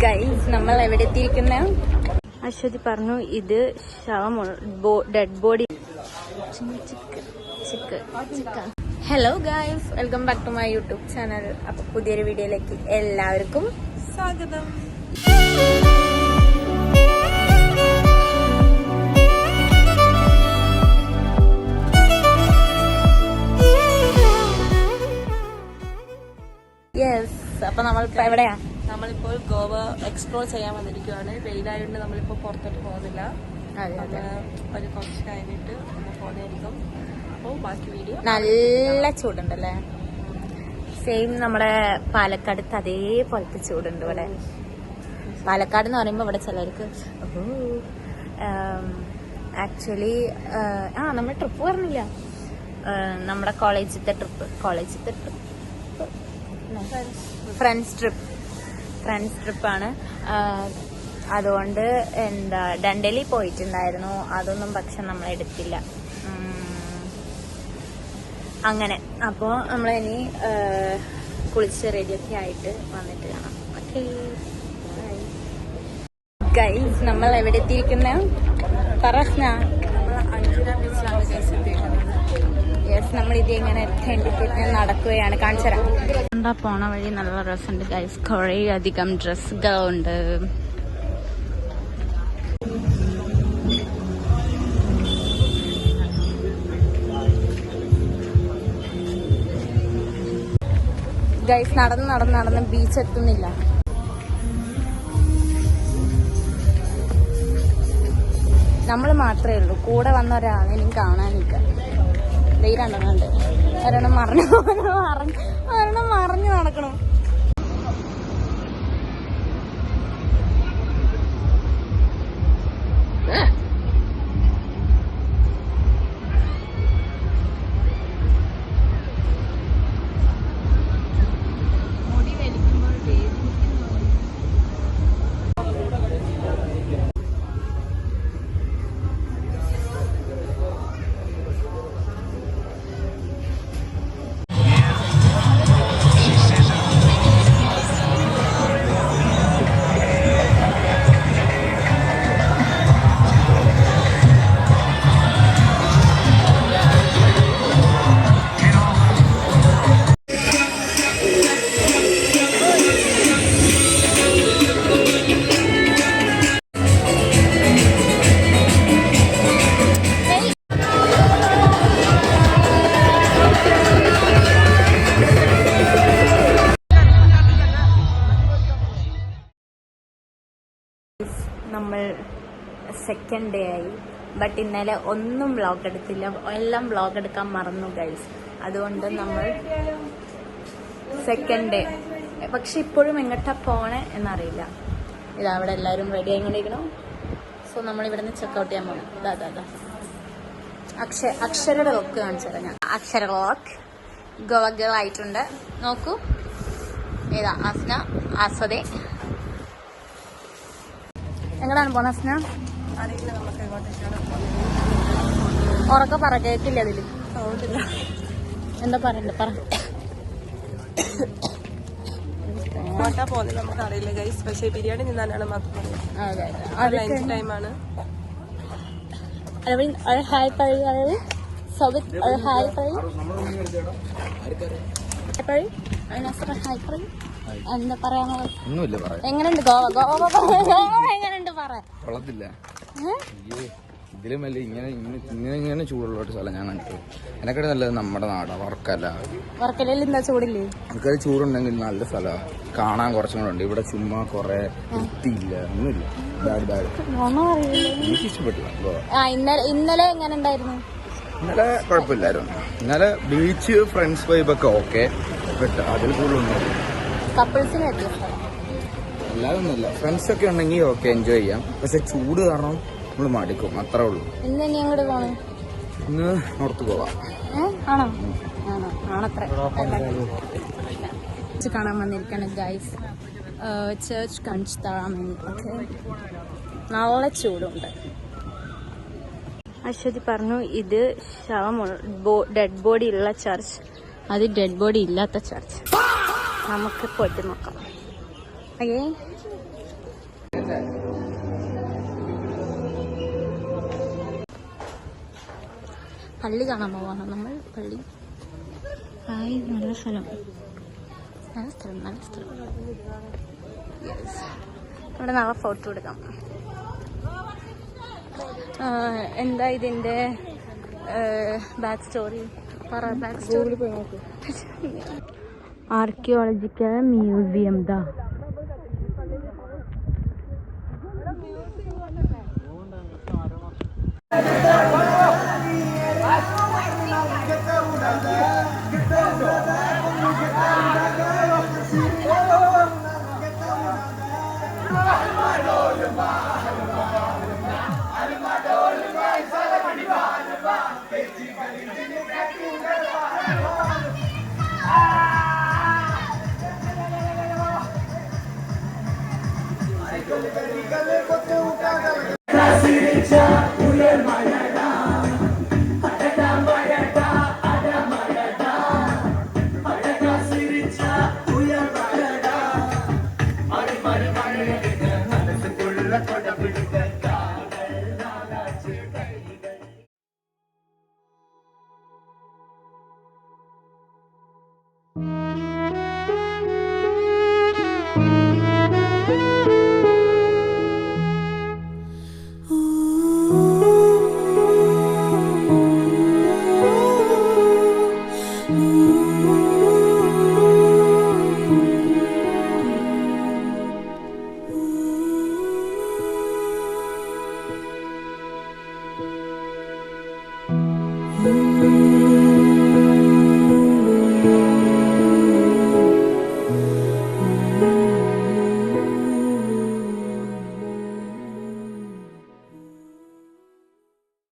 Guys നമ്മൾ എവിടെ എത്തിയിരിക്കുന്ന? അശ്വതി പറഞ്ഞു ഇത് dead body. Hello guys, welcome back to my YouTube channel. അപ്പൊ പുതിയൊരു വീഡിയോയിലേക്ക് എല്ലാവർക്കും സ്വാഗതം. യെസ്, അപ്പൊ നമ്മളിപ്പോ എവിടെയാ? നമ്മളിപ്പോൾ ഗോവ എക്സ്പ്ലോർ ചെയ്യാൻ വന്നിരിക്കുകയാണ്. വെയിലായതുകൊണ്ട് നമ്മളിപ്പോൾ പുറത്തോട്ട് പോകുന്നില്ല. ഒരു കുറച്ച് കഴിഞ്ഞിട്ട് പോകുന്നതായിരിക്കും. അപ്പോൾ ബാക്കി വീഡിയോ. നല്ല ചൂടുണ്ടല്ലേ? സെയിം നമ്മുടെ പാലക്കാടത്ത് അതേപോലത്തെ ചൂടുണ്ട് ഇവിടെ. പാലക്കാട് എന്ന് പറയുമ്പോൾ ഇവിടെ ചിലർക്ക് ആക്ച്വലി നമ്മൾ ട്രിപ്പ് പറഞ്ഞില്ല, നമ്മുടെ കോളേജിലത്തെ ട്രിപ്പ് ഫ്രണ്ട്സ് ട്രിപ്പാണ്. അതുകൊണ്ട് ഡണ്ടലി പോയിട്ടുണ്ടായിരുന്നു. അതൊന്നും പക്ഷെ നമ്മൾ എടുത്തില്ല. അങ്ങനെ അപ്പോൾ നമ്മളിനി കുളിച്ച് റെഡിയൊക്കെ ആയിട്ട് വന്നിട്ട് കാണാം. ഓക്കെ ഗൈസ്, നമ്മൾ എവിടെ എത്തിയിരിക്കുന്ന? പറഞ്ഞ യെസ്, നമ്മളിത് ഇങ്ങനെ നടക്കുകയാണ്. കാണിച്ചുതരാം. പോണ വഴി നല്ല ഡ്രസ്സുണ്ട് ഗൈസ്. കുറേ അധികം ഡ്രസ്സുകളുണ്ട്. ഗൈസ് നടന്ന് ബീച്ച് എത്തുന്നില്ല. നമ്മൾ മാത്രമേ ഉള്ളൂ, കൂടെ വന്ന ഒരാളെയും കാണാനില്ല. വെയിലുണ്ടെന്നുണ്ട് ഒരെണ്ണം മറിഞ്ഞു നടക്കണം. നമ്മൾ സെക്കൻഡ് ഡേ ആയി. ബട്ട് ഇന്നലെ ഒന്നും വ്ളോഗ് എടുത്തില്ല, എല്ലാം വ്ളോഗ് എടുക്കാൻ മറന്നു ഗൈസ്. അതുകൊണ്ട് നമ്മൾ സെക്കൻഡ് ഡേ. പക്ഷെ ഇപ്പോഴും എങ്ങോട്ടാ പോണേ എന്നറിയില്ല. ഇതവിടെ എല്ലാവരും റെഡി ആയിക്കൊണ്ടിരിക്കണം. സോ നമ്മൾ ഇവിടെ നിന്ന് ചെക്കൗട്ട് ചെയ്യാൻ പോകണം. ഇതാ അക്ഷരയുടെ ലോക്ക് കാണിച്ചു തരാം ഞാൻ. അക്ഷര ലോക്ക് ഗോവ ഗേൾ ആയിട്ടുണ്ട്. നോക്കൂ, ഇതാ അസ്ന, ആസ്വദേ. എങ്ങനെയാണ് പോണ അസ്ന? ഉറക്കെ പറ, കേട്ടില്ല അതില്. എന്താ പറയണ്ട? പറ. പോകുന്നില്ല, നമുക്ക് അറിയില്ല ഗൈസ്. പക്ഷേ ബിരിയാണി നിന്നാലാണ് മാത്രം. ടൈമാണ്. ഹായ് പറയൂ. എന്താ പറയാനുള്ളത്? എങ്ങനെയുണ്ട് ഗോവ? എങ്ങനെയുണ്ട് പറ. ഇതിലും വലിയ ഇങ്ങനെ ചൂടുള്ള ഒരു സ്ഥലം ഞാൻ കണ്ടു. എന്നെക്കാട് നല്ലത് നമ്മുടെ നാടാ വർക്കലയിൽ. എന്താ ചൂടില്ലേ? നമുക്കത് ചൂടുണ്ടെങ്കിൽ നല്ല സ്ഥലമാണ്, കാണാൻ കുറച്ചും കൂടെ ഉണ്ട്. ഇവിടെ ചുമ്മാ കൊറേ വൃത്തിയില്ല, ഒന്നുമില്ല. എനിക്ക് ഇഷ്ടപ്പെട്ടില്ല ഗോവ. ഇന്നലെ എങ്ങനെ ഉണ്ടായിരുന്നു? ഇന്നലെ കുഴപ്പമില്ലായിരുന്നു. ഇന്നലെ ബീച്ച് ഫ്രണ്ട്സ് വൈബൊക്കെ ഓക്കെ. ബട്ട് അതിൽ കൂടുതലൊന്നും കപ്പിൾസിന് അല്ലാതെ ഒന്നുമില്ല. ഫ്രണ്ട്സ് ഒക്കെ ഉണ്ടെങ്കിൽ ഓക്കെ, എൻജോയ് ചെയ്യാം. പക്ഷെ ചൂട് കാരണം നമ്മള് മടുക്കും, അത്രേ ഉള്ളൂ. ഇന്ന് നോർത്ത് പോവാം. കാണാൻ വന്നിരിക്കണം ഗൈസ്. ചേർച്ച് കാണിച്ചു തരാൻ വേണ്ടി. നല്ല ചൂടുണ്ട്. അശ്വതി പറഞ്ഞു ഇത് ഡെഡ് ബോഡി ഉള്ള ചർച്ച്, അത് ഡെഡ് ബോഡി ഇല്ലാത്ത ചർച്ച്. നമുക്ക് പോയിട്ട് നോക്കാം. ഓക്കേ, പള്ളി കാണാൻ പോവാണ് നമ്മൾ. പള്ളി നല്ല സ്ഥലം, നല്ല സ്ഥലം, നല്ല സ്ഥലം. യെസ്, ഇവിടെ നാളെ ഫോട്ടോ എടുക്കാം. എന്താ ഇതിന്റെ back story? Back story archaeological museum. ദാ